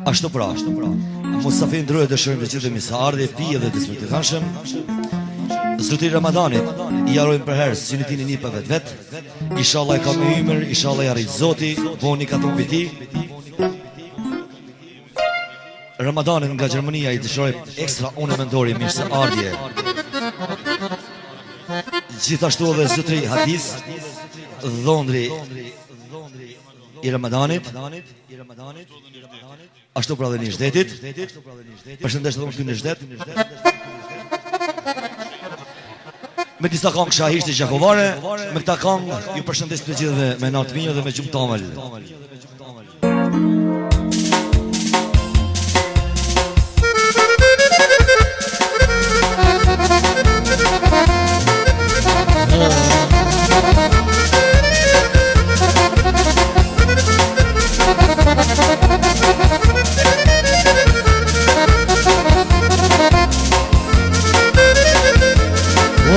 Ashtu pra, Mustafi ndrojë dëshirën të gjithë misardhje, pije dhe disfrutikanshëm. Zotëri Ramadanit i jarojmë për herë synitin e një për vetë. Inshallah e ka me hymër, inshallah i arrit Zoti, boni ka të mpiti. Ramadanit nga Gjermania i dëshiroj ekstra unë mendori mirë se ardhje. Gjithashtu edhe zotëri Hadis, dhondri i Ramadanit, ashtu pra dhe një shtetit. Përshëndesh edhe më këty në shtet. Me disa kongë shahisht e gjakovare, me këta kongë ju përshëndes të gjithëve me natë mirë dhe me gjumë tamëll.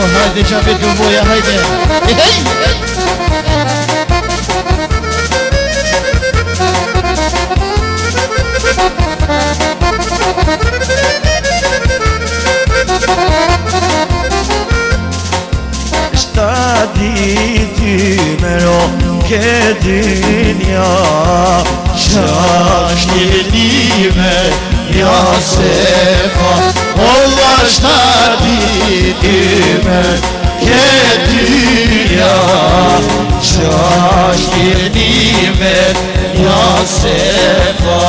Hajde Xhabit Gumboja, hajde! Shtadi ty mero ke dynja, Shashnilime ja sefa, Allah shtaditime ke dyja, Shashnilime ja sefa.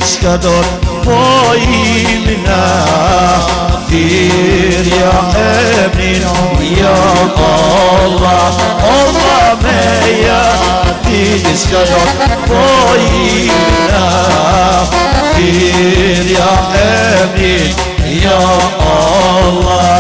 Shka do të pojimna Thirja emrin ja Allah, Allah me jatit. Shka do të pojimna Thirja emrin ja Allah.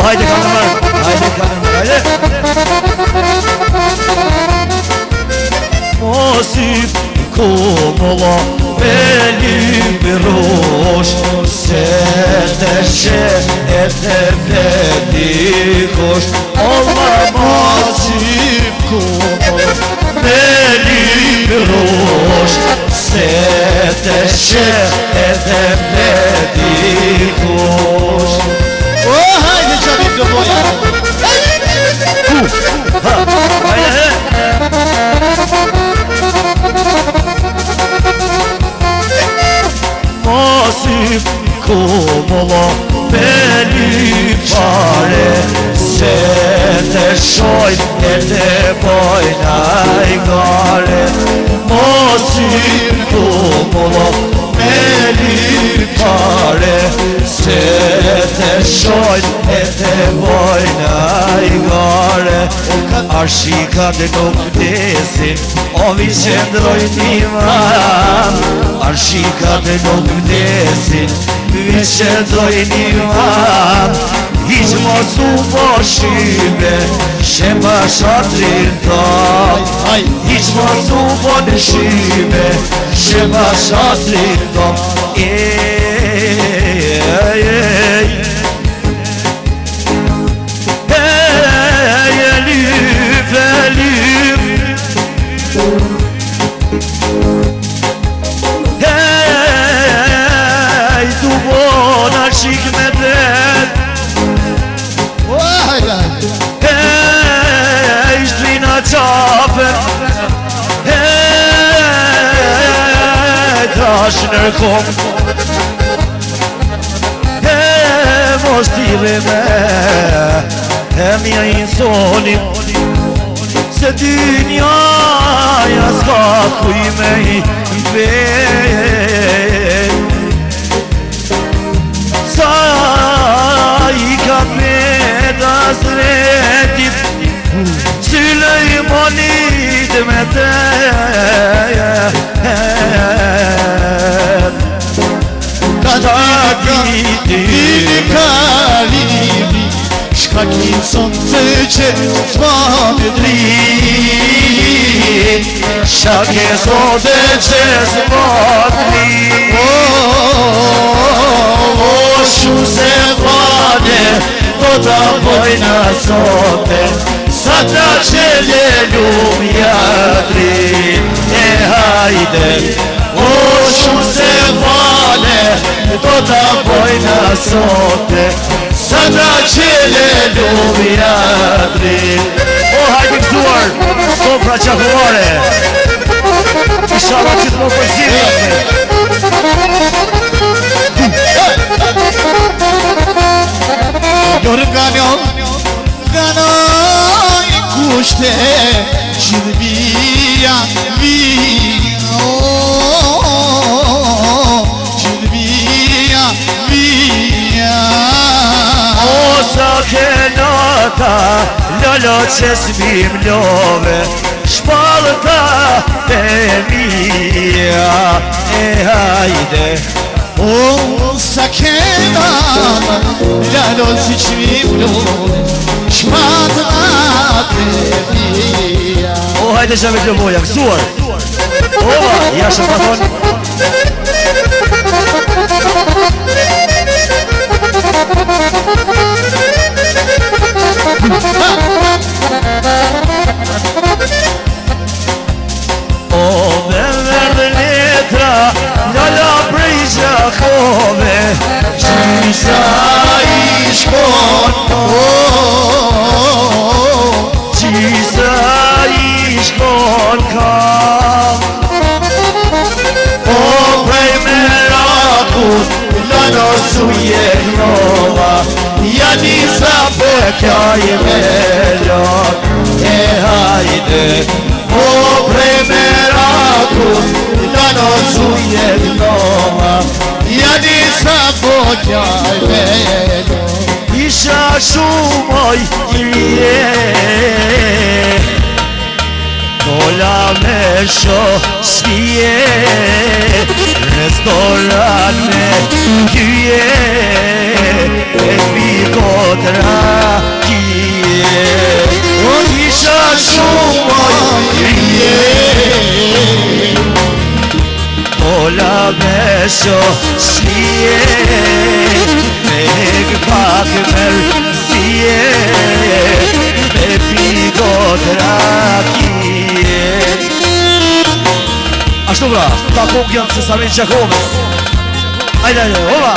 Haydi kanımlar, haydi kanımlar, haydi. Nasip komola benim bir roş, Serdeşe edebleri koş. Allah nasip komola benim bir roş, Serdeşe edebleri koş. Oh haydi Xhabit Gumboja! Nasip komola beni pare, Sete shoj e te bojnaj gare. Nasip komola beni pare, Sete shoj e te bojnaj gare. Arshika dhe nuk desin, o vi qendroj nima. Arshika dhe nuk desin, vi qendroj nima. Hiq mos u po shime, shemba shatrin top. Hiq mos u po në shime, shemba shatrin top. qafën Tash nërkom Mos t'ile me mja insonim Se dynjaja s'ka kuj me i vet Sa i ka me dasretit Süleymanit me te Dili kalibli Shka kinson të që t'ma drin Shka kinson të që t'ma drin O shu se fane Do t'a bojna sote Sa t'a qele lumja drin hajde O shu se fane Do t'a bojna sote Sa t'a qele lumja drin O hajde këzuar Sofra qakuare Ishala që t'mo përzirë Jorëm ganoj kushte Gjithë vija Gjithë vija O sa kenata Lolo që s'bim love Shpallëta e mija hajde O sa kena Lalo si qmim love Shpallëta e mija O hajde që me t'lovoja kësuar Ova, jashtë të thonë O me verdë letra Lala prej gjakove Qisa i shkon Qisa i shkon kam O prej merakut Lala suje knova Ja nisa pëkja i melon hajde O prej merakut Lala suje knova Ja nisa pëkja i melon Isha shumoj i rje Tola me sho shkje Restoran me kyje E pikot rakje O isha shumoj i rje Tola me sho shkje Meg pak mërësie Me pikot rakje Ashtu bra, ta pokjën se sa vinë qakovës Ajde, ova